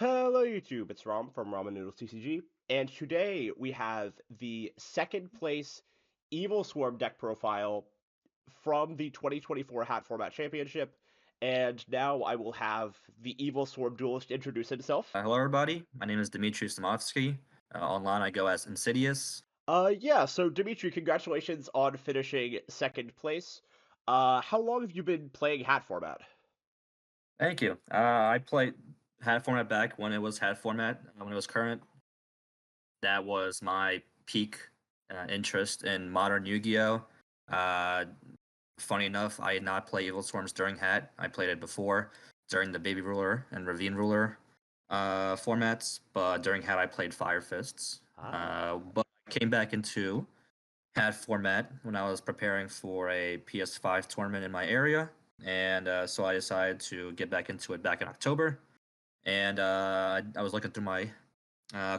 Hello YouTube, it's Rom from Ramen Noodles TCG, and today we have the second place Evilswarm deck profile from the 2024 Hat Format Championship, and now I will have the Evilswarm duelist introduce himself. Hello, everybody. My name is Dmitri. Online, I go as InsiDS. Yeah, so Dmitri, congratulations on finishing second place. How long have you been playing Hat Format? Thank you. I played Hat format back when it was Hat format, when it was current. That was my peak interest in modern Yu-Gi-Oh. Uh, Funny enough, I did not play Evil Swarms during Hat. I played it before during the Baby Ruler and Ravine Ruler formats, but during Hat I played Fire Fists. Ah. But I came back into Hat format when I was preparing for a PS5 tournament in my area, and so I decided to get back into it back in October. And I was looking through my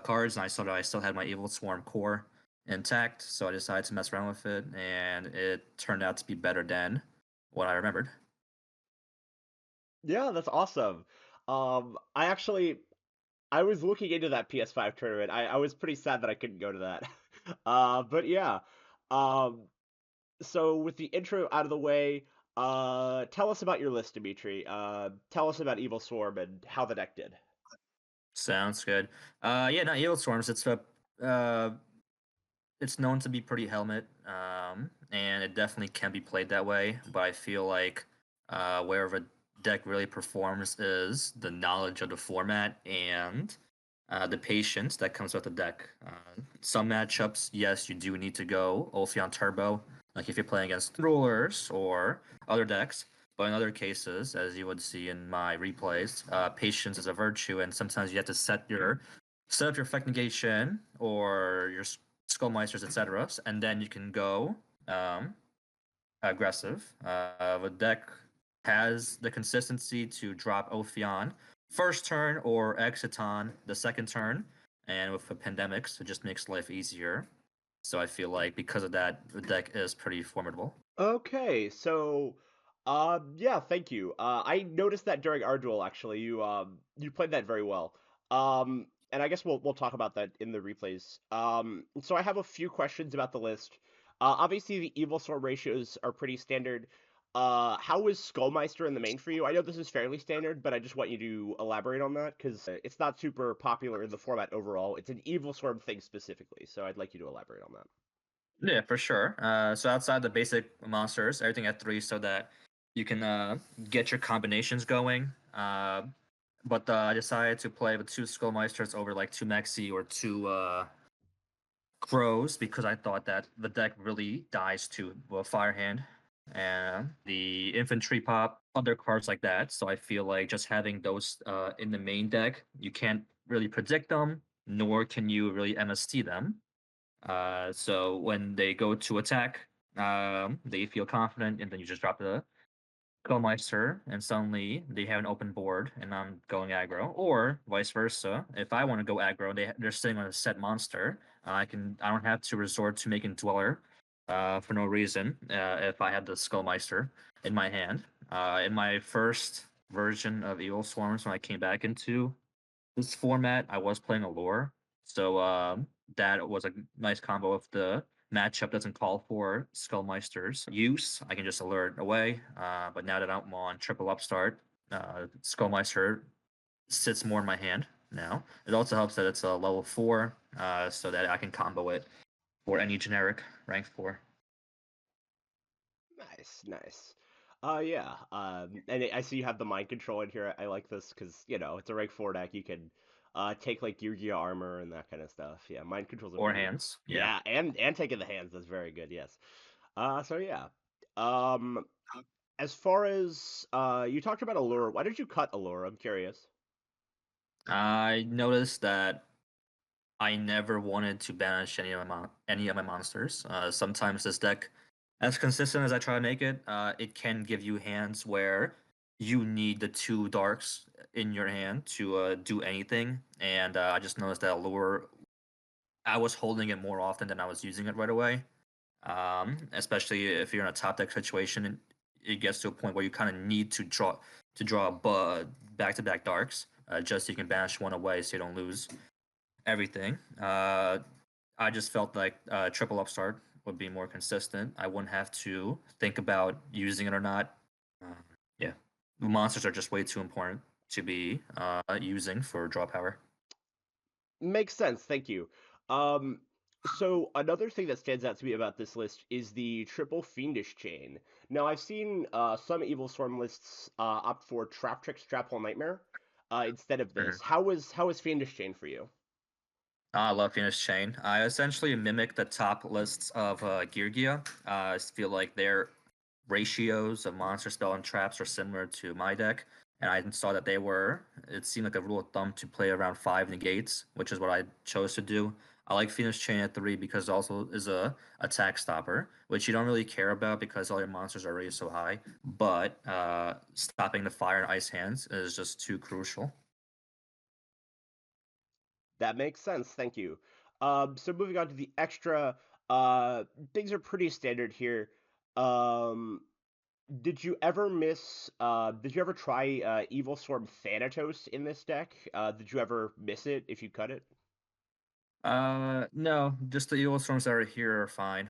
cards, and I saw that I still had my Evil Swarm core intact, so I decided to mess around with it, and it turned out to be better than what I remembered. Yeah, that's awesome. I actually I was looking into that PS5 tournament. I was pretty sad that I couldn't go to that. But yeah. Um, so with the intro out of the way, tell us about your list, Dimitri. Tell us about Evil Swarm and how the deck did. Sounds good. Yeah, not Evil Swarms. Uh, it's known to be pretty helmet, and it definitely can be played that way. But I feel like wherever a deck really performs is the knowledge of the format and the patience that comes with the deck. Some matchups, yes, you do need to go Ophion Turbo, like if you're playing against rulers or other decks. But in other cases, as you would see in my replays, patience is a virtue, and sometimes you have to set up your effect negation or your Skullmeisters, etc., and then you can go um, aggressive. The deck has the consistency to drop Ophion first turn or Exiton the second turn, and with the pandemics, it just makes life easier. So I feel like because of that, the deck is pretty formidable. Okay, so yeah, thank you. I noticed that during our duel actually, you played that very well. And I guess we'll talk about that in the replays. So I have a few questions about the list. Obviously the evil sword ratios are pretty standard. How is Skullmeister in the main for you? I know this is fairly standard, but I just want you to elaborate on that because it's not super popular in the format overall. It's an evil sword thing specifically, so I'd like you to elaborate on that. Yeah, for sure. So outside the basic monsters, everything at three, so that you can get your combinations going. But I decided to play with two Skullmeisters over like two Maxi or two Crows because I thought that the deck really dies to Fire Hand and the Infantry Pop, other cards like that. So I feel like just having those in the main deck, you can't really predict them, nor can you really MST them. So when they go to attack, they feel confident, and then you just drop the Skullmeister, and suddenly they have an open board, and I'm going aggro, or vice versa. If I want to go aggro, they're sitting on a set monster. I don't have to resort to making Dweller, for no reason. If I have the Skullmeister in my hand, in my first version of Evil Swarms, when I came back into this format, I was playing Allure, so that was a nice combo. If the matchup doesn't call for Skullmeister's use, I can just alert away. But now that I'm on triple upstart, Skullmeister sits more in my hand now. It also helps that it's a level 4, so that I can combo it for any generic rank 4. Nice, nice. Yeah. And I see you have the mind control in here. I like this because it's a rank 4 deck. You can take like Geargia armor and that kind of stuff. Yeah, mind control's Or important. hands, yeah. Yeah, and taking the hands that's very good. Yes. So yeah. Um, as far as you talked about Allure, why did you cut Allure? I'm curious. I noticed that I never wanted to banish any of my monsters. Sometimes this deck, as consistent as I try to make it, it can give you hands where you need the two darks in your hand to do anything. And I just noticed that lure. I was holding it more often than I was using it right away. Especially if you're in a top deck situation, and it gets to a point where you kind of need to draw. to draw back-to-back darks. Just so you can banish one away so you don't lose everything. I just felt like triple upstart would be more consistent. I wouldn't have to think about using it or not. Uh, yeah, monsters are just way too important to be using for draw power. Makes sense. Thank you. Um, so another thing that stands out to me about this list is the triple fiendish chain. Now I've seen some Evil Swarm lists opt for Trap Trick Strap Hole Nightmare instead of this. Mhm. How is fiendish chain for you? I love Phoenix Chain. I essentially mimic the top lists of Geargia. I feel like their ratios of monster spell and traps are similar to my deck, and I saw that they were. It seemed like a rule of thumb to play around 5 negates, which is what I chose to do. I like Phoenix Chain at 3 because it also is a attack stopper, which you don't really care about because all your monsters are already so high. But stopping the fire and ice hands is just too crucial. That makes sense. Thank you. So moving on to the extra, uh, things are pretty standard here. Um, did you ever try Evil Swarm Thanatos in this deck? Did you ever miss it if you cut it? No, just the Evilswarms that are here are fine.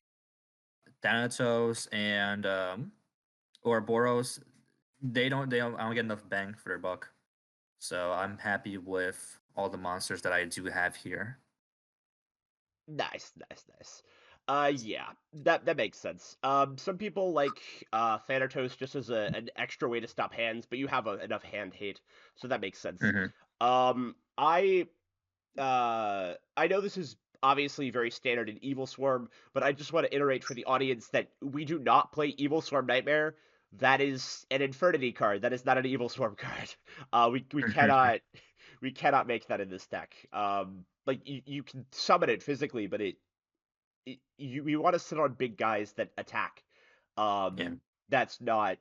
Thanatos and Ouroboros, I don't get enough bang for their buck. So I'm happy with all the monsters that I do have here. Nice, nice, nice. Yeah, that makes sense. Some people like Thanatos just as an extra way to stop hands, but you have enough hand hate, so that makes sense. Hmm. Um, I I know this is obviously very standard in Evil Swarm, but I just want to iterate for the audience that we do not play Evil Swarm Nightmare. That is an Infernity card. That is not an Evil Swarm card. We cannot we cannot make that in this deck. Like you can summon it physically, but you want to sit on big guys that attack. Yeah. That's not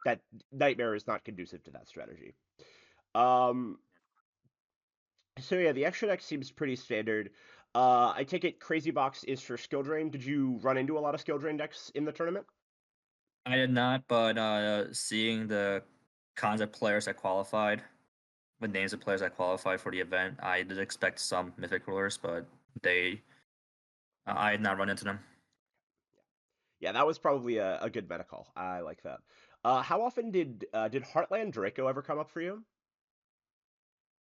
that Nightmare is not conducive to that strategy. Um, so yeah, the extra deck seems pretty standard. I take it Crazy Box is for skill drain. Did you run into a lot of skill drain decks in the tournament? I did not, but seeing the kinds of players that qualified, the names of players that qualified for the event, I did expect some mythic rulers, but they, I had not run into them. Yeah, that was probably a good meta call. I like that. How often did Heartland Draco ever come up for you?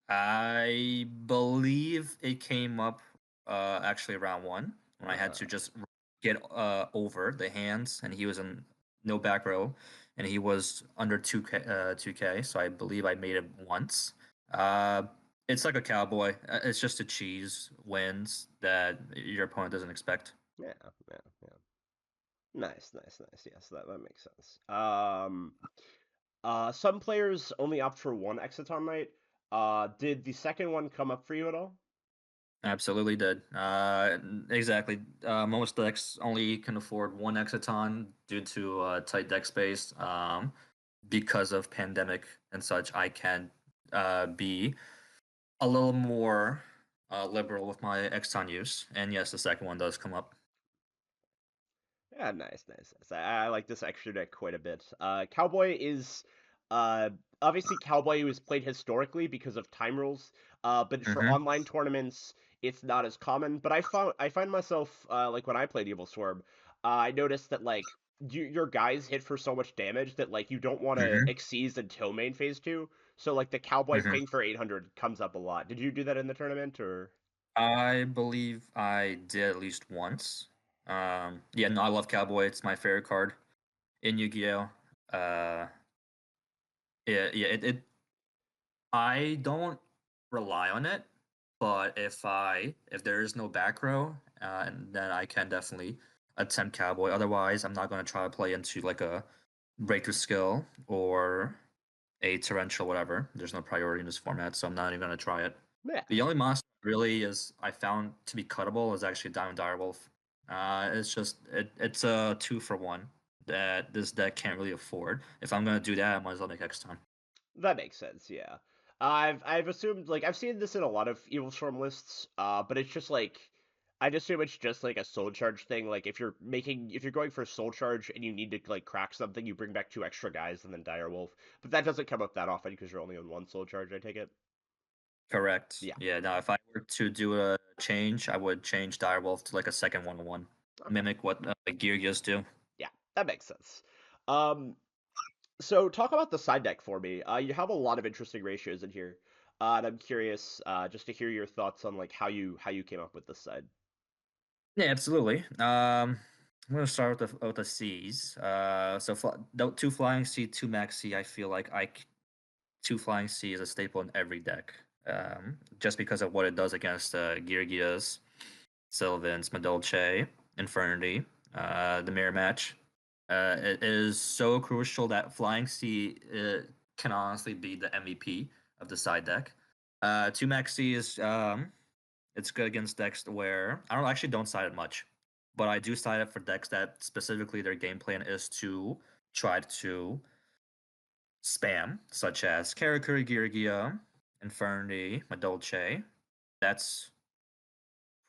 I believe it came up actually round one when I had Uh, to just get over the hands, and he was in no back row, and he was under 2K, so I believe I made it once. Uh, it's like a cowboy. It's just a cheese wins that your opponent doesn't expect. yeah, yeah, yeah. Nice, nice, nice. Yes, that makes sense. Some players only opt for one Exciton Knight. Did the second one come up for you at all? Absolutely did. Exactly. Most decks only can afford one Exciton due to tight deck space. Because of pandemic and such, I can be a little more liberal with my Exciton use. And yes, the second one does come up. Yeah, nice, nice, nice. I like this extra deck quite a bit. Cowboy is uh obviously Cowboy was played historically because of time rules. But for Hmm. online tournaments, it's not as common. But I find myself like when I played Evil Swarm, I noticed that like your guys hit for so much damage that like you don't want to Hmm. exceed until main phase two. So like the Cowboy Hmm. ping for 800 comes up a lot. Did you do that in the tournament or? I believe I did at least once. Yeah, no, I love Cowboy. It's my favorite card in Yu-Gi-Oh. Uh, yeah. I don't rely on it, but if there is no back row, then I can definitely attempt Cowboy. Otherwise, I'm not going to try to play into like a breakthrough skill or a torrential whatever. There's no priority in this format, so I'm not even going to try it. Yeah. The only monster really is I found to be cuttable is actually Diamond Direwolf. It's a 2 for 1 that this deck can't really afford. If I'm going to do that, I might as well make X time. That makes sense, yeah. I've assumed like I've seen this in a lot of Evil Storm lists, but it's just like I'd assume it's just like a soul charge thing. Like if you're going for soul charge and you need to like crack something, you bring back two extra guys and then dire wolf. But that doesn't come up that often because you're only on one soul charge. I take it. Correct. Yeah. Yeah. Now, if I were to do a change, I would change Direwolf to like a second 1/1, Okay. mimic what Geargias do. Yeah, that makes sense. Um, so talk about the side deck for me. You have a lot of interesting ratios in here, and I'm curious just to hear your thoughts on like how you came up with this side. Yeah, absolutely. I'm gonna start with the C's. Two flying C, two max C. I feel like two flying C is a staple in every deck. Just because of what it does against Geargias, Sylvans, Madolche, Infernity, the mirror match. It is so crucial that Flying C can honestly be the MVP of the side deck. Two Max C is it's good against decks where I don't side it much, but I do side it for decks that specifically their game plan is to try to spam, such as Karakuri, Geargia, Infernity, Madolche. That's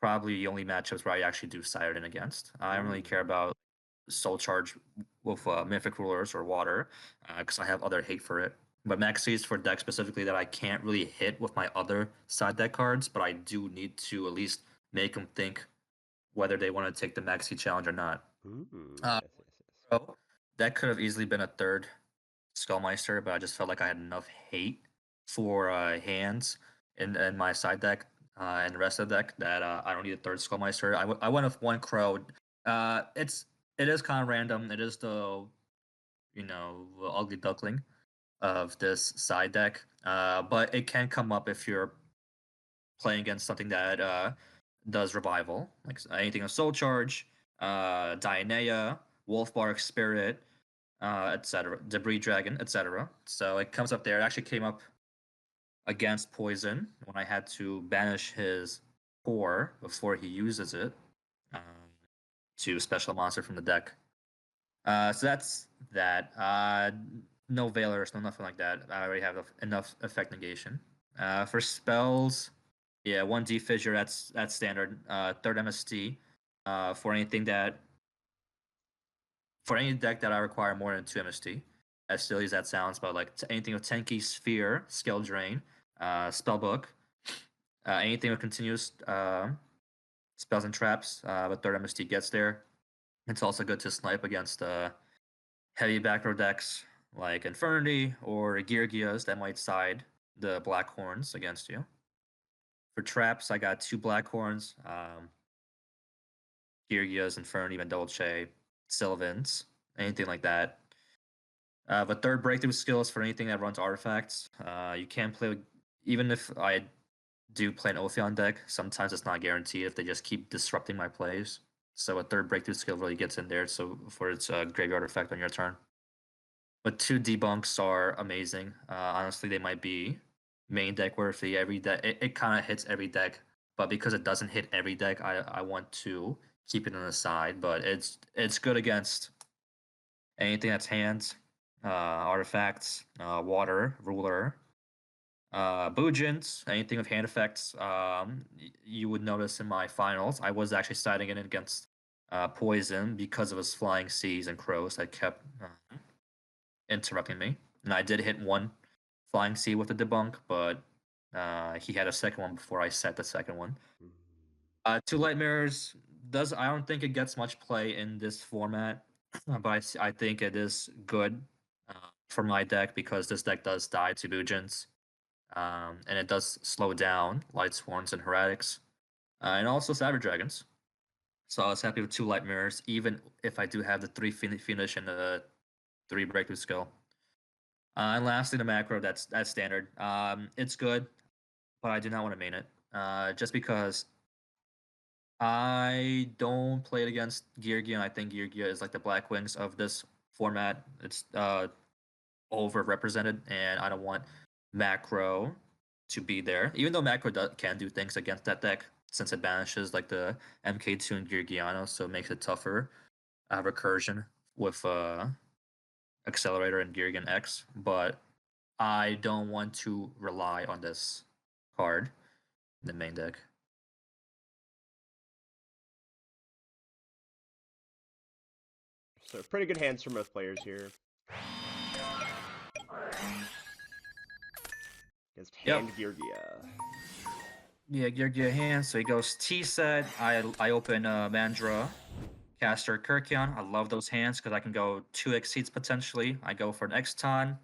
probably the only matchups where I actually do side it in against. I don't really Mm. care about soul charge with mythic rulers or water because I have other hate for it. But maxi is for decks specifically that I can't really hit with my other side deck cards, but I do need to at least make them think whether they want to take the maxi challenge or not. Uh, Yes, yes, yes. so that could have easily been a third Skullmeister, but I just felt like I had enough hate for hands in my side deck and the rest of the deck that I don't need a third Skullmeister. I went with one Crow. It is kind of random. It is the ugly duckling of this side deck, but it can come up if you're playing against something that does revival, like anything of Soul Charge, Dianea, Wolfbark Spirit, etc., Debris Dragon, etc. So it comes up there. It actually came up against Poison when I had to banish his core before he uses it um, to special monster from the deck. So that's that. No Veilers, no nothing like that. I already have enough effect negation. For spells, yeah, one D fissure. That's standard. Third MST. For anything that for any deck that I require more than two MST, as silly as that sounds, but like anything with Tenki, Sphere, Skill Drain, Spellbook, anything with continuous spells and traps, but third MST gets there. It's also good to snipe against heavy back row decks like Infernity or Geargias that might side the Black Horns against you. For traps, I got two Black Horns, Geargias, Infernity, Madolche, Sylvans, anything like that. But third breakthrough skills for anything that runs artifacts. You can play, even if I do play an Ophion deck, sometimes it's not guaranteed if they just keep disrupting my plays. So a third breakthrough skill really gets in there. So for its graveyard effect on your turn. But two debunks are amazing. Honestly, they might be main deck worthy. Every deck it kind of hits every deck, but because it doesn't hit every deck, I want to keep it on the side. But it's good against anything that's hands, artifacts, water, ruler, Boojins, anything with hand effects. You would notice in my finals, I was actually siding it against Poison because of his flying seas and crows that kept interrupting me. And I did hit one flying sea with a debunk, but he had a second one before I set the second one. Mm. Two light mirrors does I don't think it gets much play in this format, but I think it is good for my deck because this deck does die to Boojins, and it does slow down Light Swarms and Heretics, and also Savage Dragons. So I was happy with two light mirrors, even if I do have the three finish and the three breakthrough skill. And lastly, the macro that's standard. It's good, but I do not want to main it. Just because I don't play it against Geargia, and I think Geargia is like the Black Wings of this format. It's overrepresented, and I don't want macro to be there. Even though macro can do things against that deck, since it banishes like the MK2 and Geargiano, so it makes it tougher recursion with Accelerator and Geargan X. But I don't want to rely on this card in the main deck. So pretty good hands from both players here. Against Yep. hand Geargia. Yeah, Geargia hand. So he goes T set. I open Mandra, Caster, Kirkion. I love those hands because I can go 2 Exceeds potentially. I go for an Exton.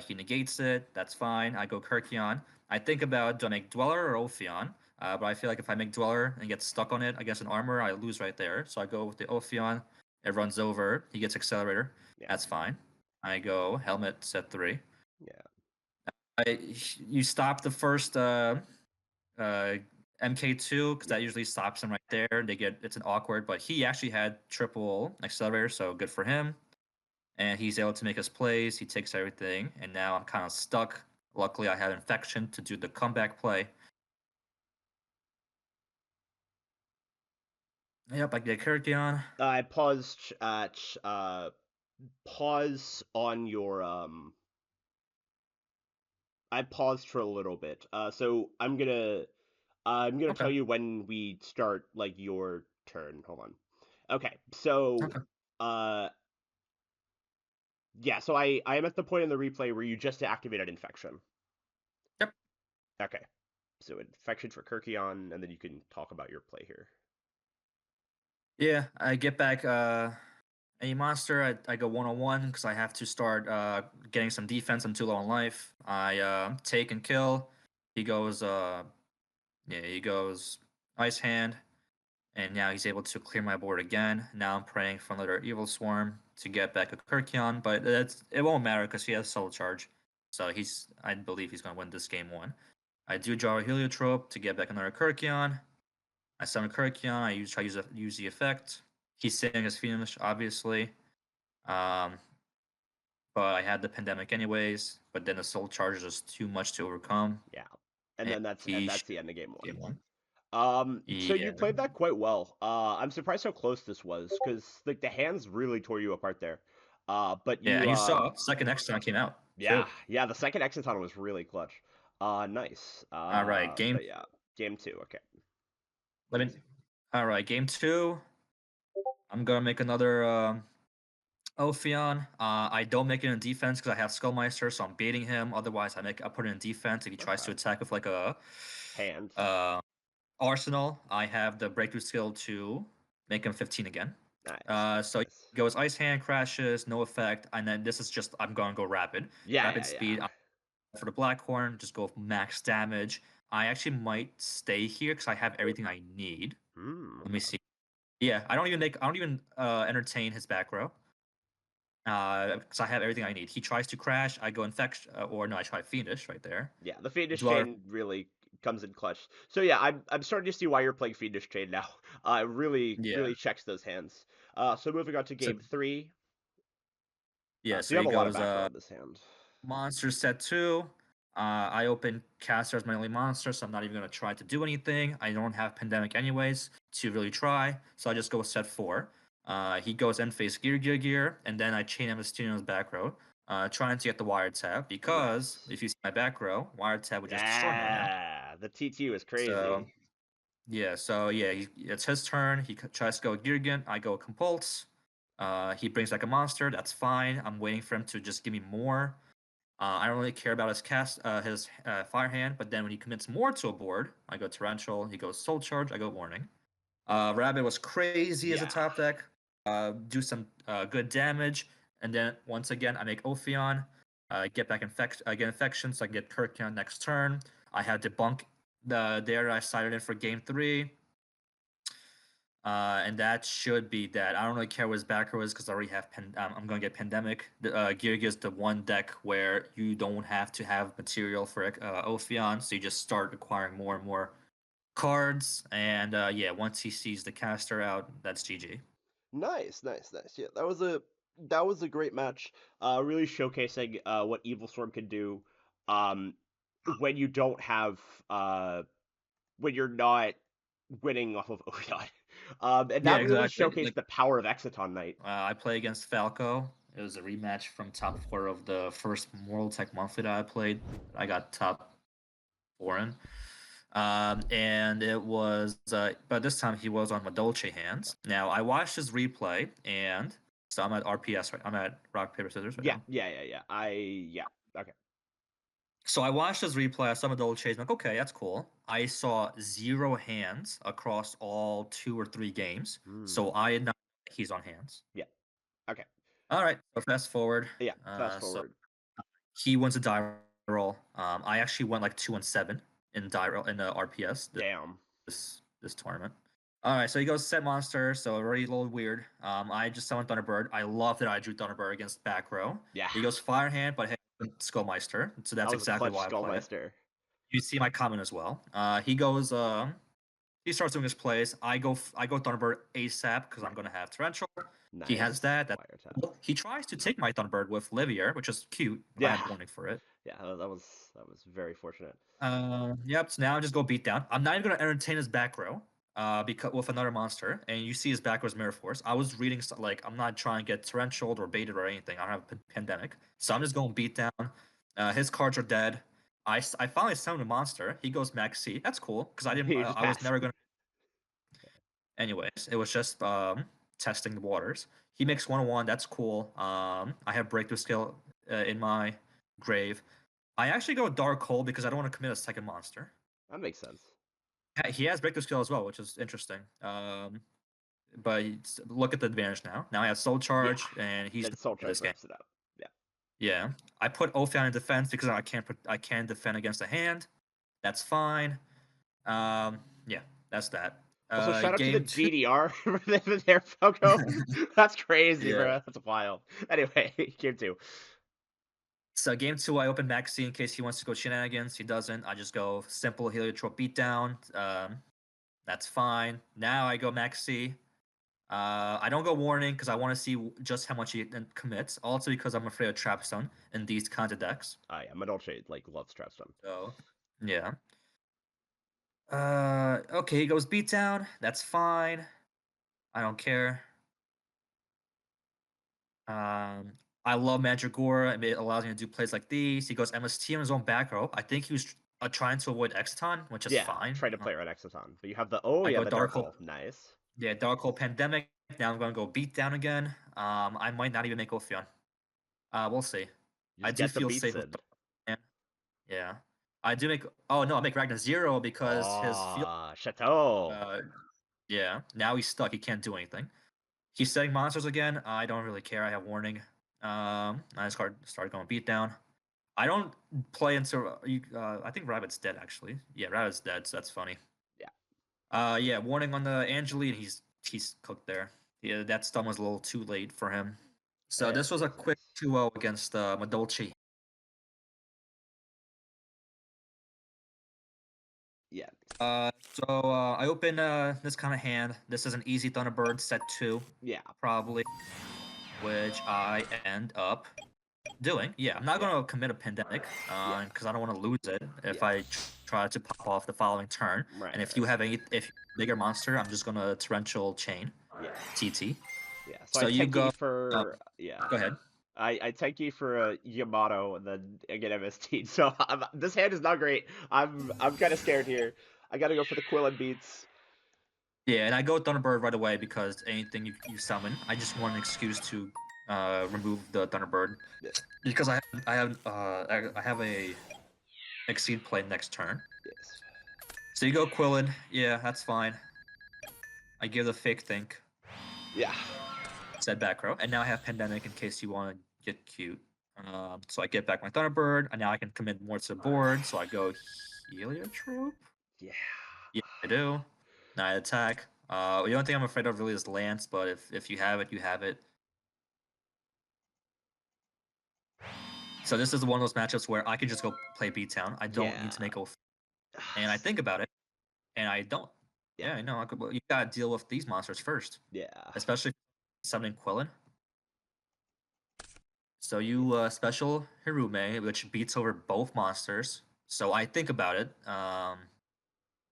He negates it. That's fine. I go Kirkion. I think about do I make Dweller or Ophion? But I feel like if I make Dweller and get stuck on it against an armor, I lose right there. So I go with the Ophion. It runs over. He gets Accelerator. Yeah. That's fine. I go Helmet set 3. Yeah. You stop the first uh, MK2 because that usually stops them right there. It's an awkward, but he actually had triple accelerator, so good for him. And he's able to make his plays. He takes everything, and now I'm kind of stuck. Luckily, I had infection to do the comeback play. Yep, I get Kyrgion. I paused at pause on your I paused for a little bit. So I'm gonna Okay, tell you when we start like your turn. Hold on. Okay. So okay. uh yeah, so I am at the point in the replay where you just activated infection. Yep. Okay. So infection for Kirkion, and then you can talk about your play here. Yeah, I get back any monster. I go 1-on-1 because I have to start getting some defense. I'm too low on life. I take and kill. He goes he goes Ice Hand, and now he's able to clear my board again. Now I'm praying for another Evilswarm to get back a Kirkion, but it won't matter because he has Soul Charge. So I believe he's going to win this game 1. I do draw a Heliotrope to get back another Kirkion. I summon Kirkion. I try to use the effect. He's saying his finish, obviously. Um, but I had the Pandemic anyways. But then the Soul Charge is just too much to overcome, Yeah. And and then he that's should the end of game get one. one. So you Yeah. played that quite well. I'm surprised how close this was, because like the hands really tore you apart there. But Yeah, you, and you saw second next time came out yeah, too. yeah, the second Exciton was really clutch. Nice. All right, game. But yeah, game two. Okay, Let me. All right, game 2. I'm gonna make another Ophion. I don't make it in defense because I have Skullmeister, so I'm baiting him. Otherwise, I put it in defense if he tries okay. to attack with like a Hand. uh, Arsenal. I have the breakthrough skill to make him 15 again. Nice, nice, So he nice. goes Ice Hand, crashes, no effect, and then this is just I'm gonna go rapid, Yeah, rapid yeah, yeah. speed. For the Blackhorn, just go max damage. I actually might stay here because I have everything I need. Let me Okay. see. Yeah, I don't even entertain his back row. Because I have everything I need. He tries to crash, I go infection, or no, I try fiendish right there. Yeah, the Fiendish Dweller, Chain really comes in clutch. So yeah, I'm starting to see why you're playing Fiendish Chain now. It really yeah. really checks those hands. So moving on to So game three. yeah, So so you have he a lot of goes back row in this hand. monster set 2. I open caster as my only monster, so I'm not even gonna try to do anything. I don't have pandemic anyways to really try, so I just go set 4. He goes end phase gear, and then I chain him as Tino's back row, trying to get the wire tab because Nice. if you see my back row, wire tab would just destroy me right now. Yeah, the TT was So crazy. it's his turn. He tries to go Geargia. I go Compulse. He brings back a monster. That's fine. I'm waiting for him to just give me more. I don't really care about his fire hand, but then when he commits more to a board, I go Torrential. He goes Soul Charge. I go Warning. Rabbit was crazy as a Yeah. top deck. Do some good damage, and then once again I make Ophion. Get back get infection, so I can get Kirkion next turn. I have debunk the there I sided in for game 3. And that should be that. I don't really care what his backer is because I already have. I'm going to get Pandemic. Geargia is the one deck where you don't have to have material for Ophion, so you just start acquiring more and more cards. And yeah, once he sees the caster out, that's GG. Nice, nice, nice. Yeah, that was a great match. Really showcasing what Evilswarm can do. Um, when you don't have when you're not winning off of Odion. And Yeah, that really exactly. showcased Like the power of Exciton Knight. I play against Falco. It was a rematch from top 4 of the first Mortal Tech Monthly that I played. I got top 4 in. And it was, but this time he was on Madolche hands. Now I watched his replay, and So I'm at RPS, right? I'm at rock paper scissors right Yeah, now. yeah, yeah, yeah. Yeah. Okay. So I watched this replay. I saw Madolche. I'm like, okay, that's cool. I saw zero hands across all 2 or 3 games. Hmm. So I had not. He's on hands. Yeah. Okay. All right. So fast forward. Yeah. Fast So forward. he wins a die roll. I actually went like 2-7 in die roll in the RPS Damn. this tournament. All right, so he goes set monster, so already a little weird. I just summoned Thunderbird. I love that I drew Thunderbird against back row. Yeah. He goes Fire Hand, but hey, Skullmeister, so That that's was a exactly clutch why I play it. Skullmeister. You see my comment as well. He goes. He starts doing his plays. I go Thunderbird ASAP because I'm Right. gonna have Torrential. He has Nice. that. That's Fire tap. cool. He tries to take my Thunderbird with Livier, which is cute. I Yeah. have warning for it. Yeah. That was very fortunate. Yep. So now I just go beat down. I'm not even gonna entertain his back row. Because with another monster, and you see his back row is Mirror Force. I was reading like I'm not trying to get torrential or baited or anything. I don't have a pandemic, so I'm just going beat down. His cards are dead. I finally summoned a monster. He goes Max C. That's cool because I didn't. You just I was pass. never gonna. Anyways, it was just testing the waters. He makes 1/1. That's cool. I have breakthrough skill in my grave. I actually go Dark Hole because I don't want to commit a second monster. That makes sense. He has breakthrough skill as well, which is interesting. But look at the advantage now. Now I have Soul Yeah. Charge, and he's Then Soul in Charge this game. ramps it up. Yeah. Yeah, I put Ophion in defense because I can defend against a hand. That's fine. Yeah, that's that. Also, shout out to the Game two. GDR for their Pogo. That's crazy, Yeah. bro. That's wild. Anyway, game two. So game two, I open Maxi in case he wants to go shenanigans. He doesn't. I just go simple Heliotrope beatdown. That's fine. Now I go Maxi. I don't go warning because I want to see just how much he commits. Also because I'm afraid of Trapstone in these kinds of decks. Yeah, Madolche like loves Trapstone. So yeah. Okay, he goes beatdown. That's fine. I don't care. I love Mandragora. It allows me to do plays like these. He goes MST on his own back row. I think he was trying to avoid Exciton, which is Yeah, fine. try to play around Exoton. But you have I go the Dark Dark Hole. Hole. Nice. Yeah, Dark Hole Pandemic. Now I'm going to go beat down again. I might not even make Ophion. We'll see. You I just do get the feel beat safe with Sid. yeah. I do make. Oh no, I make Ragnar 0 because his field. Chateau. Uh, yeah. Now he's stuck. He can't do anything. He's setting monsters again. I don't really care. I have warning. I just started going beat down. I don't play into. I think Rabbit's dead actually. Yeah, Rabbit's dead. So that's funny. Yeah. Yeah. Warning on the Angeli, and he's cooked there. Yeah, that stun was a little too late for him. So this was a Nice, quick nice. 2-0 against Madolche. Yeah. I open this kind of hand. This is an easy Thunderbird set 2, Yeah. probably, which I end up doing. Yeah, I'm not Yeah. gonna commit a pandemic, Yeah. because I don't want to lose it if Yeah. I try to pop off the following turn. Right. And if you have if bigger monster, I'm just gonna torrential chain, Yeah. TT. Yeah. So I So you tanky go. Uh, for yeah. Go ahead. I tanky for a Yamato and then I get MST. So this hand is not great. I'm kind of scared here. I gotta go for the Quill and beats. Yeah, and I go Thunderbird right away because anything you summon, I just want an excuse to remove the Thunderbird Yeah. because I have a exceed play next turn. Yes. So you go Quillin. Yeah, that's fine. I give the fake think. Yeah. Said back row, and now I have Pandemic in case you want to get cute. So I get back my Thunderbird, and now I can commit more to the board. So I go Heliotrope. Yeah. Yeah, I do. Now I attack. The only thing I'm afraid of really is Lance, but if you have it, you have it. So this is one of those matchups where I can just go play B-Town. I don't need Yeah. to make a. And I think about it, and I don't. Yeah. Yeah, I know. Well, you gotta deal with these monsters first, Yeah. especially summoning Quillin. So you special Hirume, which beats over both monsters. So I think about it,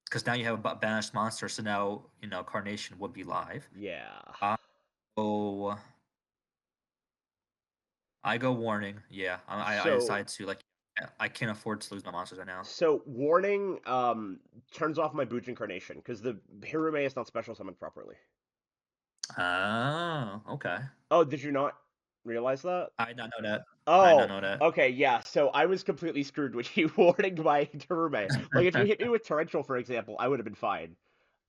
because now you have a banished monster. So now Carnation would be live. Yeah. I go, I go warning. Yeah, I So decide to like. I can't afford to lose my monsters right now. so warning turns off my Bujin Carnation because the Hirume is not special summoned properly. Oh, okay. Oh, did you not realize that? I did not know that. I did not Oh, know that. okay, yeah. So I was completely screwed with you warning my Terume. Like if you hit me with torrential, for example, I would have been fine.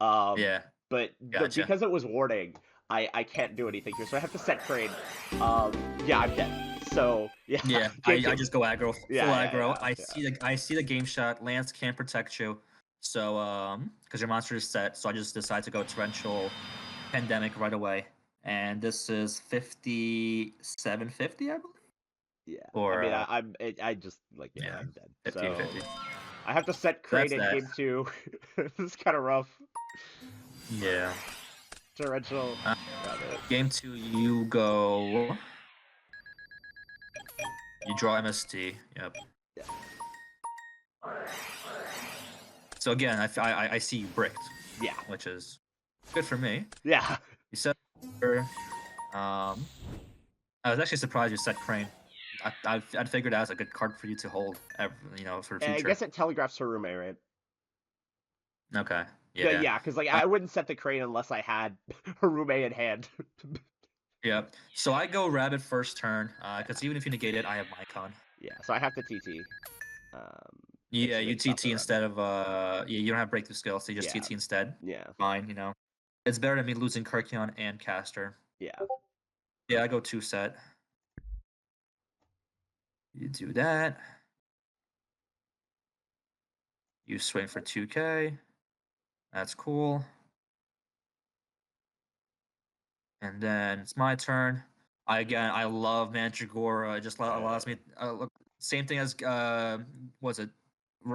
Um, Yeah, but gotcha. because it was warning, I can't do anything here. So I have to set crane. Yeah, I'm dead. So yeah, Yeah, game I two. just go aggro, full Yeah, yeah, aggro. yeah, yeah. I see the game shot. Lance can't protect you, so because your monster is set, so I just decide to go torrential pandemic right away. And this is 5750, I believe, Yeah. I or mean, I just like yeah, yeah, I'm dead. 5050. So I have to set crane That's in that. game two. This is kind of rough. Yeah. Torrential. Uh, Got it. Game two, you go. You draw MST. Yep. Yeah. So again, I see you bricked, Yeah. which is good for me. Yeah. You said, um, I was actually surprised you said Crane. I'd figured that was a good card for you to hold, for the I future. guess it telegraphs Harume, right? Okay. Yeah, Yeah. yeah, because like Uh, I wouldn't set the crane unless I had Harume in hand. yeah. So I go Rabbit first turn, because even if you negate it, I have Mycon. Yeah, so I have to TT. Um, Yeah, you instigate stop the TT rabbit. instead of yeah, you don't have breakthrough skill, so you just Yeah, TT instead. yeah, Fine. It's better than me losing Kirkion and Caster. yeah. Yeah, I go two set. You do that. You swing for 2k. That's cool. And then it's my turn. I love Mandragora. It just allows me look, same thing as was it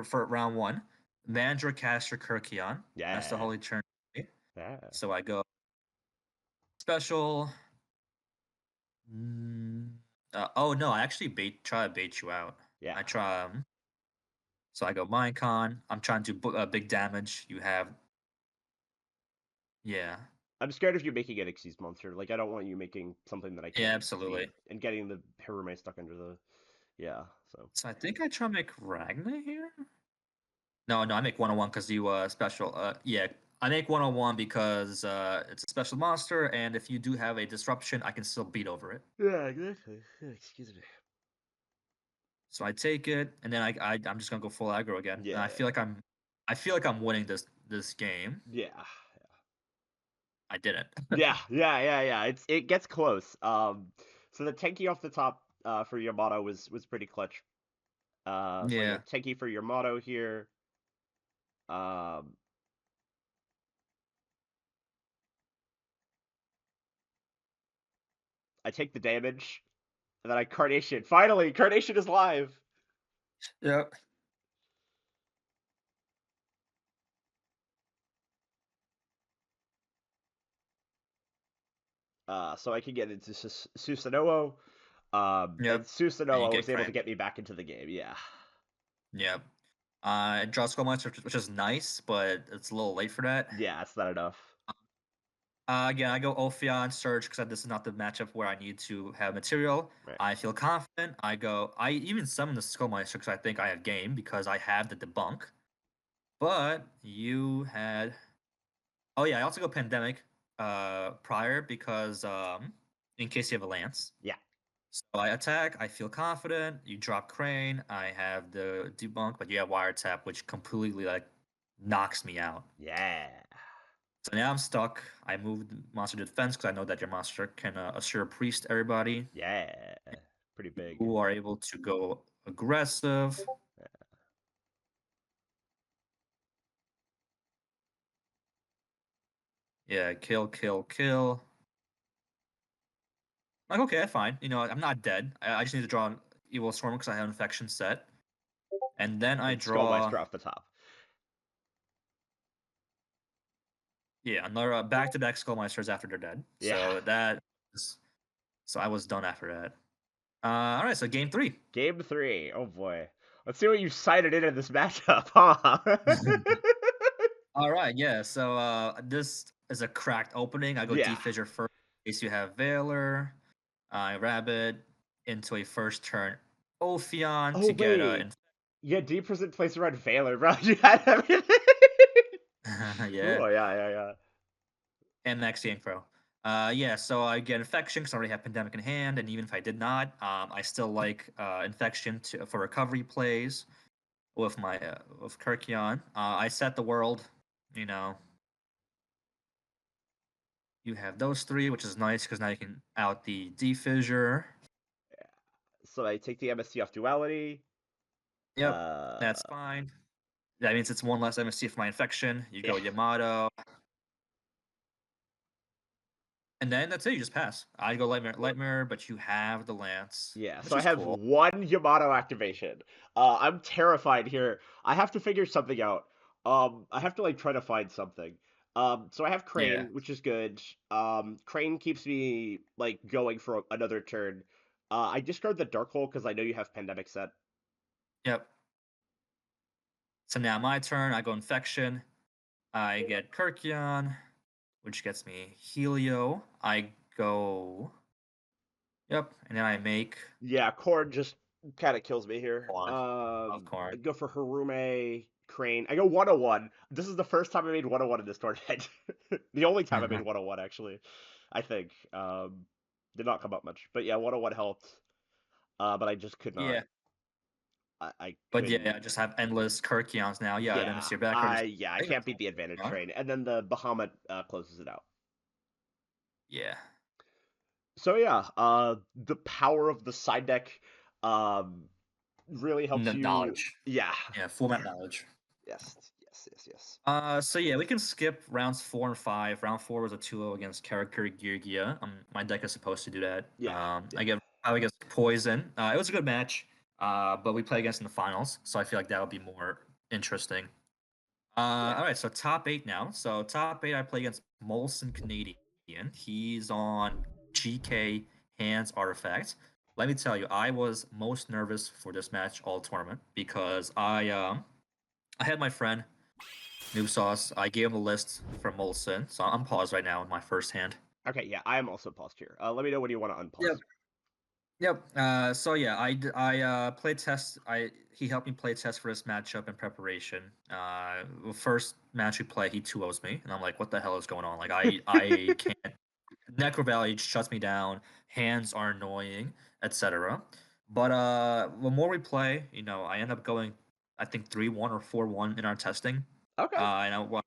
for round one? Mandracaster Kirkion. That's the Yeah, holy turn. yeah. So I go special. Mm, oh no, I actually try to bait you out. Yeah. I try so I go Minecon. I'm trying to do big damage. You have yeah. I'm scared of you making an Xyz monster. Like I don't want you making something that I Yeah, can't absolutely. beat and getting the Harume stuck under the. Yeah. So. So I think I try to make Ragna here. No, I make 101 because you special. Yeah, I make 101 because it's a special monster, and if you do have a disruption, I can still beat over it. Yeah, exactly. Excuse me. So I take it, and then I'm just gonna go full aggro again. And Yeah. I feel like I'm winning this game. Yeah. I didn't. Yeah, yeah. It gets close. So the tanky off the top for Yamato was pretty clutch. So I go Yeah. tanky for Yamato here. Um, I take the damage, and then I Carnation. Finally, Carnation is live. Yep. So I can get into Susanoo. And Yep. And you Susanoo was get able to Crane. get me back into the game. Yeah, Yep. It draws Skull Monster, which is nice, but it's a little late for that. yeah, it's not enough. Again, I go Ophion Surge because this is not the matchup where I need to have material. Right. I feel confident. I even summon the Skullmeister because I think I have game because I have the debunk. But you had, oh yeah, I also go Pandemic prior because in case you have a Lance. Yeah, So I attack. I feel confident. You drop Crane. I have the debunk, but you have Wiretap, which completely like knocks me out. yeah, So now I'm stuck. I moved monster to defense because I know that your monster can assure priest everybody. yeah. Pretty big. You are able to go aggressive. Yeah, kill. Like, okay, fine. I'm not dead. I just need to draw an Evilswarm because I have an infection set. And then I And draw, Skullmeister off the top. yeah, another back-to-back Skullmeisters after they're dead. Yeah. So I was done after that. All right, so game three. Game three. Oh boy. Let's see what you cited into this matchup, huh? All right, yeah. So this is a cracked opening. I go Yeah. Defissure first in case you have Valor. I Rabbit into a first turn Ophion Oh to get wait. Yeah, deep prison place around Valor, bro. You had everything. yeah, Oh yeah. and Max Pro. Yeah, so I get infection because I already have pandemic in hand, and even if I did not, I still like infection for recovery plays with my with Kirkion. I set the world, you know, you have those three, which is nice because now you can out the defissure. So I take the MST off duality. Yep, Uh, that's fine. That means it's one less MSC for my infection. You yeah, go Yamato, and then that's it. You just pass. I go light mirror, but you have the lance, yeah. So which I is have cool. one Yamato activation. I'm terrified here. I have to figure something out. I have to like try to find something. So I have Yeah. Crane, which is good. Crane keeps me like going for another turn. I discard the Dark Hole because I know you have Pandemic set. Yep. So now my turn. I go infection. I get Kirkion, which gets me Helio. I go. Yep, and then I make Yeah, Cord just kind of kills me here. one of corn. I go for Harume, Crane. I go 101. This is the first time I made 101 in this tournament. The only time I made 101, actually. I think. Did not come up much. But yeah, 101 helped. But I just could not. Yeah, I but yeah, couldn't. I just have endless Kirkions now. Yeah, then Yeah, it's your back card. I I think can't that's beat all the advantage done. train. And then the Bahamut closes it out. Yeah, So yeah, the power of the side deck um, really helps you. Knowledge. Yeah. Yeah, format knowledge. Yes. Yes. Yes. Yes. So yeah, we can skip rounds 4 and 5. Round 4 was a 2-0 against Karakuri Geargia. My deck is supposed to do that. Yeah. Yeah. I get poison. It was a good match. But we play against in the finals, so I feel like that'll be more interesting. Yeah. All right, so top 8 now. So top 8, I play against Molson Canadian. He's on GK Hands Artifacts. Let me tell you, I was most nervous for this match all tournament because I had my friend Noob Sauce. I gave him the list from Molson, so I'm paused right now in my first hand. Okay. Yeah. I am also paused here. Let me know when you want to unpause. Yep. Yep. So yeah, played test. He helped me play test for this matchup in preparation. The first match we play, he 2-0s me, and I'm like, what the hell is going on? Like I can't. Necro Valley shuts me down. Hands are annoying, etc. But the more we play, I end up going, I think 3-1 or 4-1 in our testing. Okay. What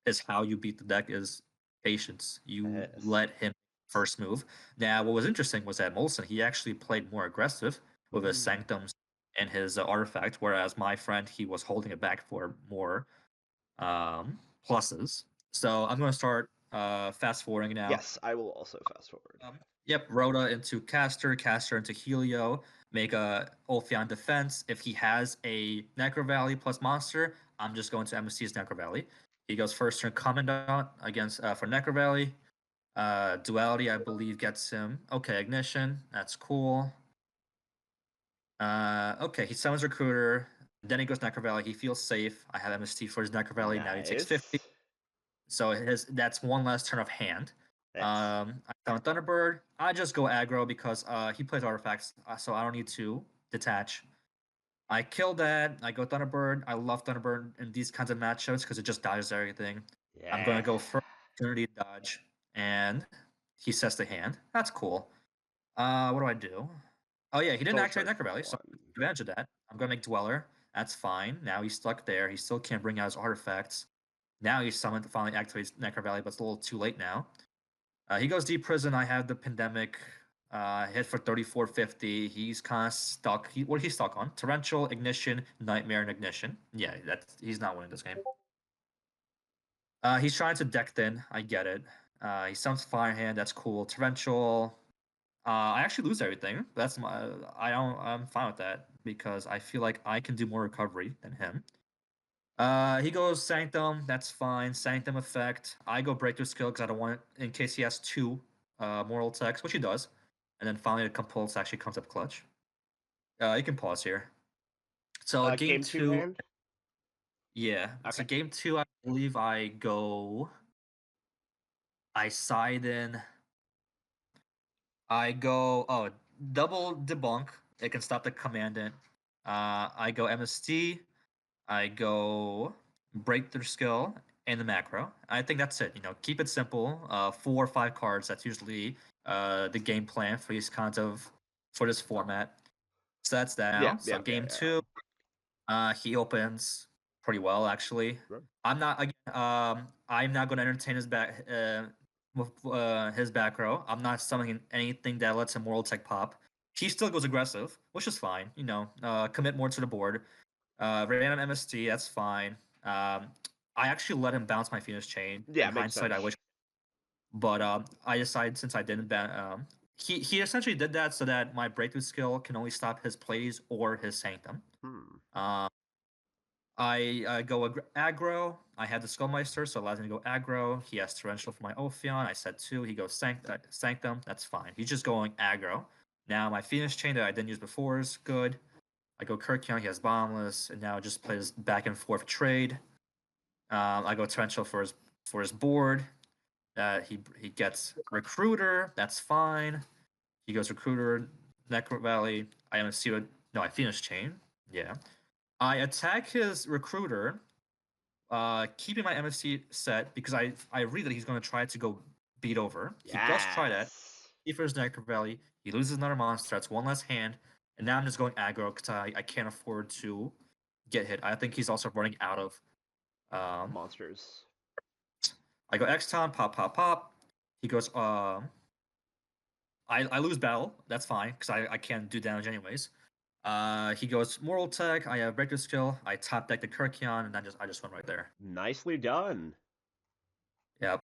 is how you beat the deck is patience. You Yes. let him first move. Now, what was interesting was that Molson, he actually played more aggressive with his Ooh. sanctums and his artifact, whereas my friend, he was holding it back for more pluses. So I'm going to start fast forwarding now. Yes. I will also fast forward. Yep, Rhoda into Caster, Caster into Helio, make a Ulthion defense. If he has a Necro Valley plus monster, I'm just going to MSC's Necro Valley. He goes first turn Commandant against for Necro Valley. Duality, I believe, gets him. Okay, Ignition, that's cool. Okay, he summons Recruiter. Then he goes Necro Valley. He feels safe. I have MST for his Necro Valley. Now he takes 50. Nice. So that's one last turn of hand. Yes. I found Thunderbird. I just go aggro because he plays artifacts, so I don't need to detach. I kill that. I go Thunderbird. I love Thunderbird in these kinds of matchups because it just dodges everything. I'm going Yeah. to go first opportunity to dodge, and he sets the hand. That's cool. What do I do? Oh yeah, he It's didn't only activate starts Necro for Valley, so one. advantage of that. I'm going to make Dweller. That's fine. Now he's stuck there. He still can't bring out his artifacts. Now he's summoned to finally activate Necro Valley, but it's a little too late now. He goes deep prison. I have the pandemic hit for 3450. He's kind of stuck. What he's stuck on? Torrential, Ignition, Nightmare, and Ignition. Yeah, he's not winning this game. He's trying to deck thin. I get it. He summons Firehand. That's cool. Torrential. I actually lose everything. That's my. I don't. I'm fine with that because I feel like I can do more recovery than him. He goes Sanctum. That's fine. Sanctum effect. I go Breakthrough Skill because I don't want it in case he has two Moral Attacks, which he does. And then finally the Compulse actually comes up clutch. You can pause here. So game Game two two, hand. yeah. So Okay. game two, I believe I go. I side in. I go. Oh, double debunk. It can stop the commandant. I go MST. I go Breakthrough Skill. and the macro. I think that's it. Keep it simple. 4 or 5 cards. That's usually the game plan for these kinds of for this format. So that's that Yeah, now. yeah, So yeah, game yeah. two, he opens pretty well actually. Sure. I'm not again. I'm not going to entertain with his back row. I'm not summoning anything that lets him Moral Tech pop. He still goes aggressive, which is fine. Commit more to the board. Random MST, that's fine. I actually let him bounce my Phoenix Chain. In Yeah, makes hindsight, I sense. wish, but I decided since I didn't ban. He essentially did that so that my breakthrough skill can only stop his plays or his Sanctum. Hmm. Um, I go aggro. I had the Skullmeister, so it allows me to go aggro. He has Torrential for my Ophion. I said 2. He goes Sanctum. That's fine. He's just going aggro. Now my Phoenix Chain that I didn't use before is good. I go Kirkion. He has Bombless, and now it just plays back and forth trade. I go Torrential for his board. He gets Recruiter. That's fine. He goes Recruiter, Necro Valley. I am see what. No, I Phoenix Chain. Yeah. I attack his Recruiter, keeping my MFC set because I read that he's going to try to go beat over. He does try that. Yes. He first Necro Valley. He loses another monster. That's one less hand. And now I'm just going aggro because I can't afford to get hit. I think he's also running out of. Monsters. I go X-Town, pop, pop, pop. He goes, I lose battle. That's fine because I can't do damage anyways. He goes Moral Tech. I have Breaker Skill. I top deck the Kirkion, and then I just went right there. Nicely done. Yep.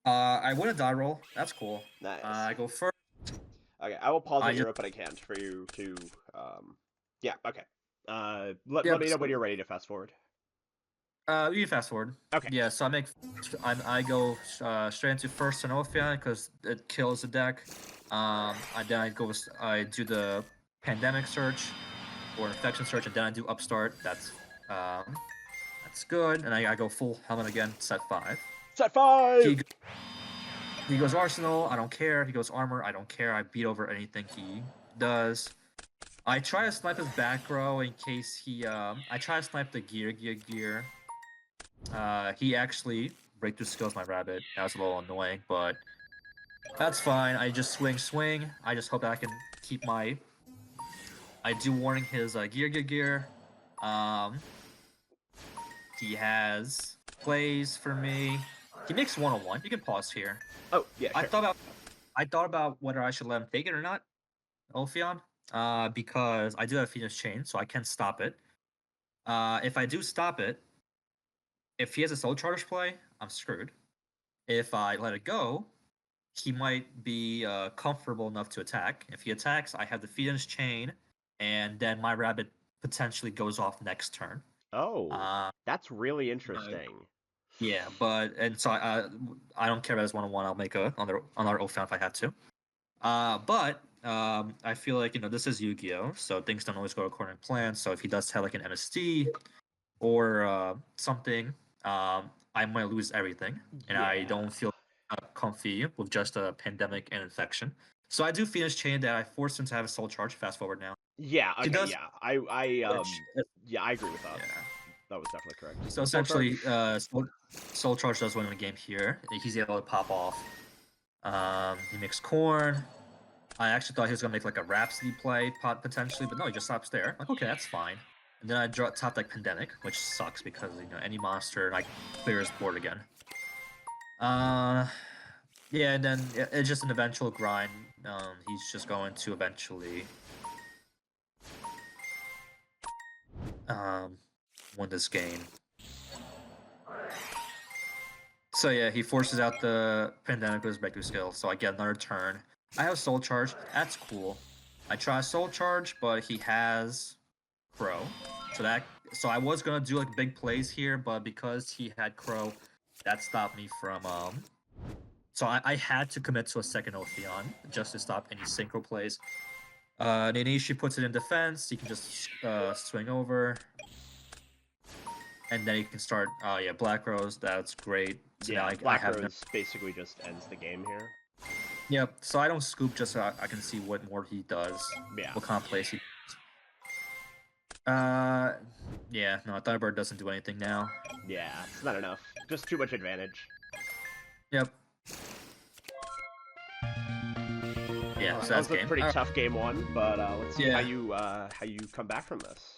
I win a die roll. That's cool. Nice. I go first. Okay, I will pause I at just your open account for you to. Yeah. Okay. Let yep. me know when So, you're ready to fast forward. you can fast forward. Okay. Yeah. So I go straight into first Sanofian because it kills the deck. Then I do the pandemic search or infection search, and then I do upstart. That's good. And I go full helmet again, set 5. Set 5. He he goes Arsenal. I don't care. He goes Armor. I don't care. I beat over anything he does. I try to snipe his back row in case he. I try to snipe the gear. He actually breakthrough skills my rabbit. That was a little annoying, but that's fine. I just swing. I just hope that I can keep my. I do warning his gear. Um, he has plays for me. He makes 101. You can pause here. Oh yeah, I sure. thought about whether I should let him take it or not, Ophion, because I do have Phoenix Chain, so I can stop it. If I do stop it, if he has a Soul Charge play, I'm screwed. If I let it go, he might be comfortable enough to attack. If he attacks, I have the Phoenix Chain, and then my rabbit potentially goes off next turn. Oh, Uh, that's really but interesting. yeah, and so I don't care about his 1-on-1. I'll make another Ophion if I have to. But I feel like this is Yu-Gi-Oh, so things don't always go according to plan. So if he does have like an MSD or something, I might lose everything, and I Yeah. don't feel comfy with just a pandemic and infection. So I do Phoenix Chain that I forced him to have a Soul Charge. Fast forward now. Yeah. He Okay. does, Yeah. which Yeah, I agree with that. yeah. That was definitely correct. So Soul Charge. essentially, Soul Charge does win the game here. He's able to pop off. He makes Corn. I actually thought he was gonna make like a Rhapsody play pot potentially, but no, he just stops there. Like, okay, that's fine. And then I draw top like Pandemic, which sucks because any monster like clears board again. Yeah, and then it's just an eventual grind. He's just going to eventually um win this game. So yeah, he forces out the Pandemic with his breakthrough skill, so I get another turn. I have Soul Charge. That's cool. I try Soul Charge, but he has Crow. So I was gonna do like big plays here, but because he had Crow, that stopped me from so I had to commit to a second Ophion just to stop any synchro plays. Nanishi puts it in defense, he can just swing over. And then he can start yeah, Black Rose, that's great. So Yeah. now I Black have no. Rose basically just ends the game here. Yep, so I don't scoop just so I can see what more he does. Yeah. What kind of plays he Uh, yeah, no, Thunderbird doesn't do anything now. Yeah, it's not enough. Just too much advantage. Yep. Well, Yeah, so that that's was a game. pretty All right. tough game one, but let's see Yeah. how you come back from this.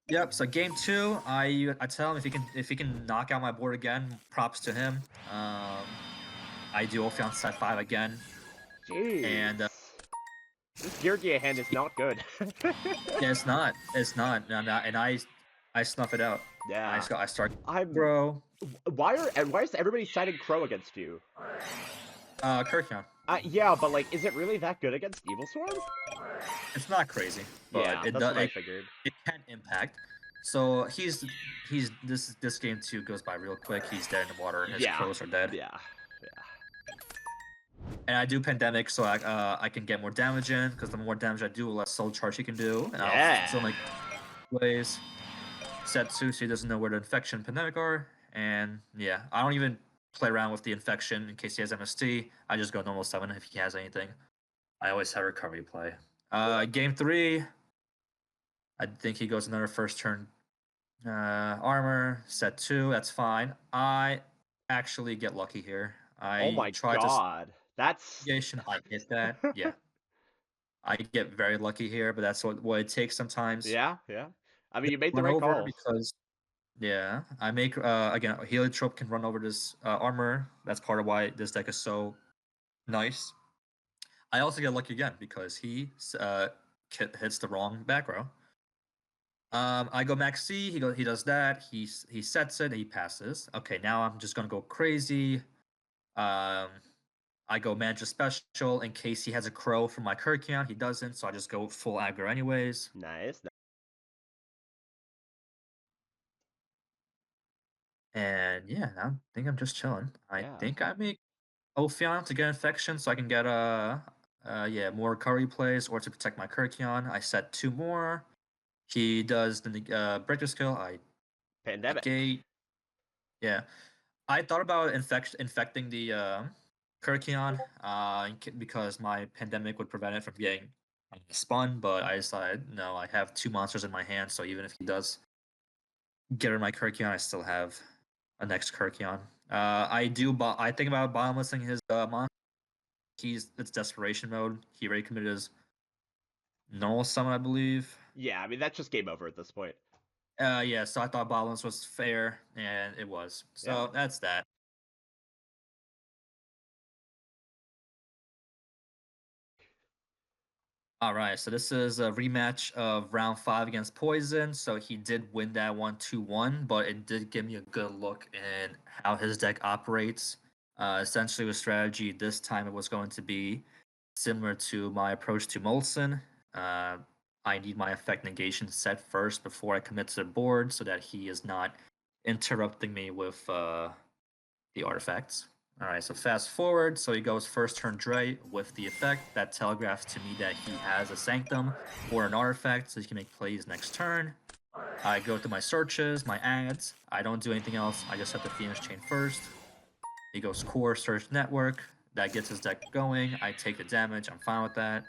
Yep. So game two, I tell him if he can knock out my board again, props to him. I do Ophion set 5 again, Jeez. and This Geargia hand is not good. yeah, it's not, and I snuff it out. Yeah. I start I'm bro. why is everybody citing Crow against you? Kirkion. Yeah, but like, is it really that good against Evilswarm? It's not crazy, but Yeah, it that's does what I figured. it can impact. So he's this game too goes by real quick. He's dead in the water. His Yeah, crows are dead. yeah, And I do pandemic, so I can get more damage in because the more damage I do, the less soul charge he can do. And yeah. I'll still make ways. Setsu, so he doesn't know where the infection and pandemic are. And yeah, I don't even play around with the infection in case he has MST. I just go normal summon if he has anything. I always have recovery play. Game 3, I think he goes another first turn armor, set 2, that's fine. I actually get lucky here. Oh I my try to god, that's investigation, I hit that. Yeah. I get very lucky here, but that's what it takes sometimes. yeah, yeah. I mean, you made the Run right over calls. because yeah, I make again Heliotrope can run over this armor. That's part of why this deck is so nice. I also get lucky again because he hits the wrong back row. I go max C. He does that. He sets it. He passes. Okay, now I'm just gonna go crazy. Um, I go manager special in case he has a crow from my Kirkion. He doesn't, so I just go full aggro anyways. Nice. And yeah, I think I'm just chilling. I Yeah. think I make Ophion to get infection so I can get yeah, more curry plays or to protect my Kirkion. I set 2 more. He does the breaker skill. I Pandemic. negate. Yeah. I thought about infecting the Kirkion because my pandemic would prevent it from getting spun, but I decided no, I have 2 monsters in my hand, so even if he does get rid of my Kirkion, I still have a next Kirkion. I think about bottomlessing his monster. It's desperation mode. He already committed his normal summon, I believe. Yeah, I mean that's just game over at this point. Yeah, so I thought bottomless was fair, and it was. Yeah. So that's that. All right, so this is a rematch of round 5 against Poison. So he did win that one 2-1, but it did give me a good look in how his deck operates. Essentially, with strategy, this time it was going to be similar to my approach to Molson. I need my effect negation set first before I commit to the board so that he is not interrupting me with the artifacts. All right, so fast forward. So he goes first turn Dre with the effect. That telegraphs to me that he has a Sanctum or an artifact, so he can make plays next turn. I go through my searches, my ads. I don't do anything else. I just set the Phoenix Chain first. He goes core, search, network. That gets his deck going. I take the damage. I'm fine with that.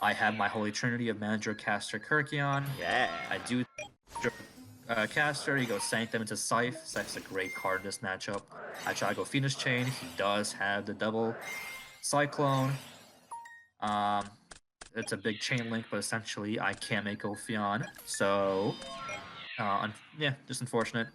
I have my Holy Trinity of Manager, Caster, Kirkion. Yeah. I do Caster, he goes Sanctum into Scythe. Scythe's a great card in this matchup. I try to go Phoenix Chain. He does have the double Cyclone. It's a big chain link, but essentially I can't make Ophion. So, yeah, just unfortunate.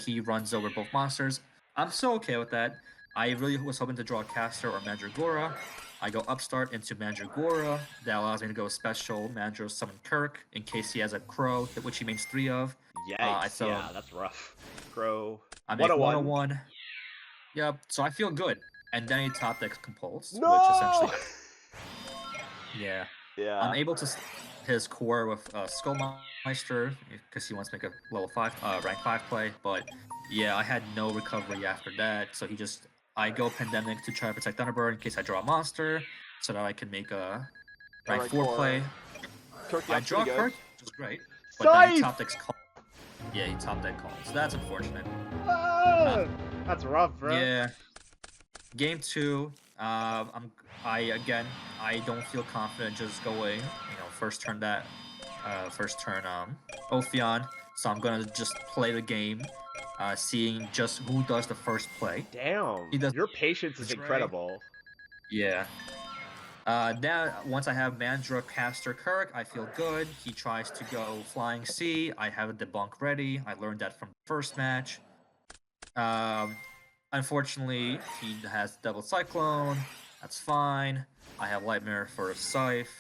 He runs over both monsters. I'm so okay with that. I really was hoping to draw Caster or Mandragora. I go Upstart into Mandragora. That allows me to go Special Mandra Summon Kirk in case he has a Crow, which he makes 3 of. Yikes. Yeah, that's rough. Crow. I make 101. 101. Yep, so I feel good. And then he top decks Compulse, which No. essentially, yeah. Yeah. I'm able to his core with Skullmeister because he wants to make a level 5, rank 5 play. But yeah, I had no recovery after that. So I go Pandemic to try to protect Thunderbird in case I draw a monster so that I can make a rank 4 play. I draw Kirk, which is great. But then he top decks Call. Yeah, he top deck Call. So that's unfortunate. That's rough, bro. Yeah. Game 2, I don't feel confident just going, first turn that first turn Ophion, so I'm gonna just play the game, seeing just who does the first play. Damn, He does your patience is Dre. incredible. Yeah. Now, once I have Mandra Caster Kirk, I feel good. He tries to go Flying C. I have a debunk ready. I learned that from the first match. Um, Unfortunately, he has Double Cyclone. That's fine. I have Lightmare for a Scythe.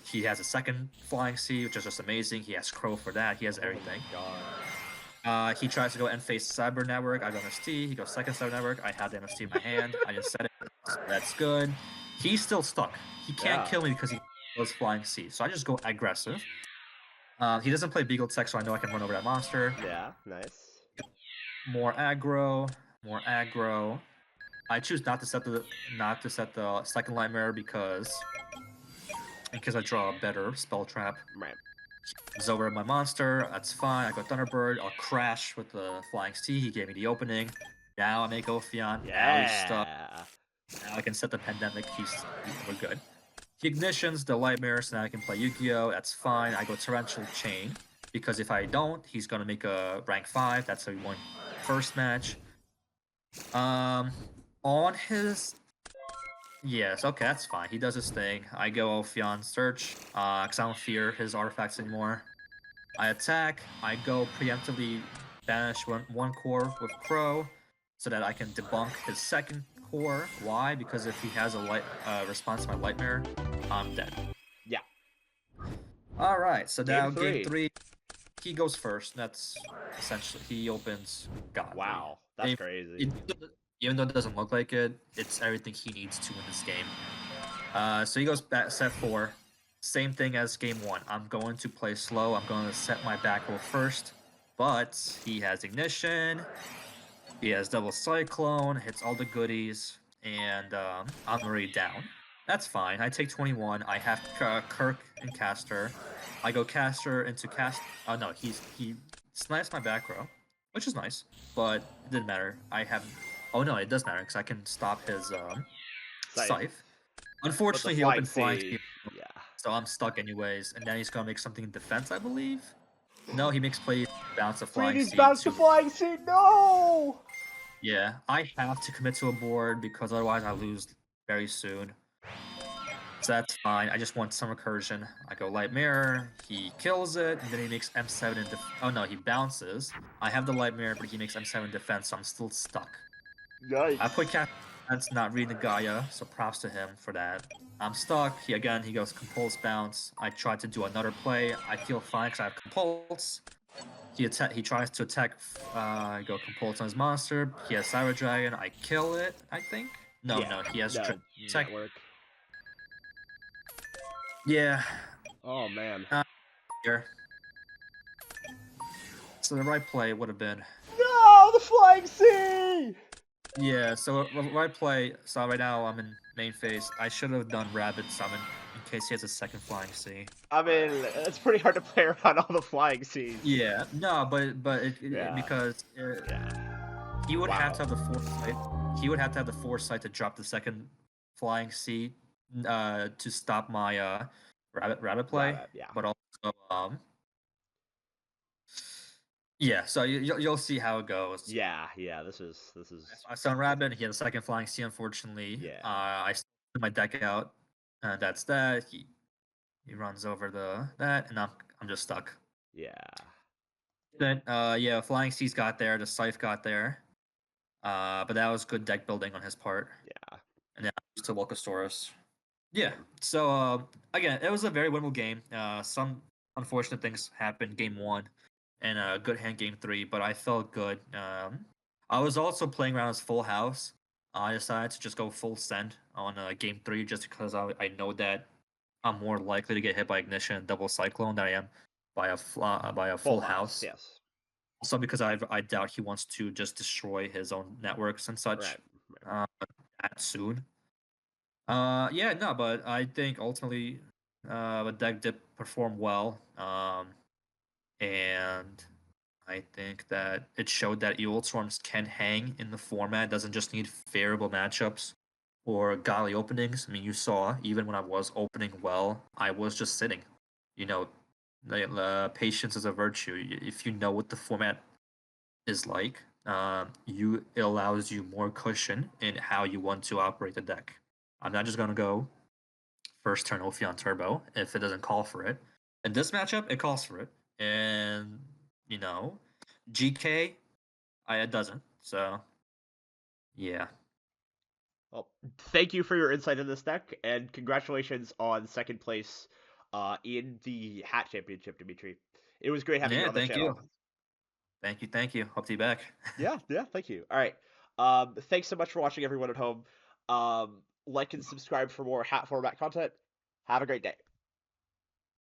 He has a second Flying C, which is just amazing. He has Crow for that. He has Oh everything. my god. He tries to go end phase Cyber Network. I go MST. He goes second Cyber Network. I have the MST in my hand. I didn't set it. So that's good. He's still stuck. He can't Yeah. kill me because he was Flying C. So I just go aggressive. He doesn't play Beagle Tech, so I know I can run over that monster. Yeah, nice. More aggro. More aggro. I choose not to set the second Nightmare because I draw a better spell trap. Right. He's over my monster. That's fine. I go Thunderbird. I'll crash with the Flying C. He gave me the opening. Now I make Ophion. Now he's stuck. Yeah. Now I can set the Pandemic. We're good. He ignitions the Lightmare, so now I can play Yu-Gi-Oh! That's fine. I go Torrential Chain because if I don't, he's gonna make a rank 5. That's how he won first match. On his Yes, okay, that's fine. He does his thing. I go Ophion search, because I don't fear his artifacts anymore. I attack. I go preemptively banish one core with Crow, so that I can debunk his second core. Why? Because if he has a response to my Lightmare, I'm dead. Yeah. Alright, so now game 3. 3, he goes first. That's essentially, he opens Godly. Wow, that's crazy. Even though it doesn't look like it, it's everything he needs to win this game. So he goes back set 4. Same thing as game 1. I'm going to play slow. I'm going to set my back row first. But he has Ignition. He has Double Cyclone. Hits all the goodies. And I'm already down. That's fine. I take 21. I have Kirk and Caster. I go Caster into Cast. Oh no, he snipes my back row, which is nice. But it didn't matter. I have. Oh no, it does matter because I can stop his Scythe. Unfortunately, he opened Flying C, Yeah. so I'm stuck anyways. And then he's gonna make something in defense, I believe. No, he makes plays bounce a Flying Please C. bounce the Flying C. No. Yeah, I have to commit to a board because otherwise I lose very soon. So that's fine. I just want some recursion. I go Light Mirror. He kills it, and then he makes M7 in oh no, he bounces. I have the Light Mirror, but he makes M7 in defense, so I'm still stuck. Nice. I put Cat. That's not reading the Gaia, so props to him for that. I'm stuck. He goes Compulse Bounce. I tried to do another play. I feel fine because I have Compulse. He tries to attack. I go Compulse on his monster. He has Cyber Dragon. I kill it. I think. No, he has Network. Yeah. Oh man. Here. So the right play would have been. No, the Flying C. Yeah, so right play. So right now I'm in main phase. I should have done Rabbit Summon in case he has a second Flying C. I mean, it's pretty hard to play around all the Flying Cs. Yeah, no, but because he would have to have the foresight. He would have to have the foresight to drop the second Flying C to stop my rabbit play. Yeah. But also yeah, so you'll see how it goes. Yeah. This is. I saw Rabbit. He had a second Flying C, unfortunately. Yeah. I my deck out. That's that. He runs over that, and I'm just stuck. Yeah. Then Flying C's got there. The Scythe got there. But that was good deck building on his part. Yeah. And then I used to Volcasaurus. Yeah. So again, it was a very winnable game. Some unfortunate things happened game 1, and a good hand game 3, but I felt good. I was also playing around as full house. I decided to just go full send on game 3 just because I know that I'm more likely to get hit by Ignition and Double Cyclone than I am by a full house. Yes. Also because I doubt he wants to just destroy his own networks and such that soon. But I think ultimately the deck did perform well. And I think that it showed that Evilswarms can hang in the format. It doesn't just need favorable matchups or godly openings. I mean, you saw, even when I was opening well, I was just sitting. you know, patience is a virtue. If you know what the format is like, it allows you more cushion in how you want to operate the deck. I'm not just gonna go first turn Ophion Turbo if it doesn't call for it. In this matchup, it calls for it, and you know, GK, it doesn't. So yeah, Well, thank you for your insight in this deck, and congratulations on second place in the Hat Championship, Dmitri. It was great having you yeah. on the Thank channel. you, thank you, thank you. Hope to be back. Yeah, yeah, thank you. All right. Thanks so much for watching, everyone at home. Like and subscribe for more hat format content. Have a great day.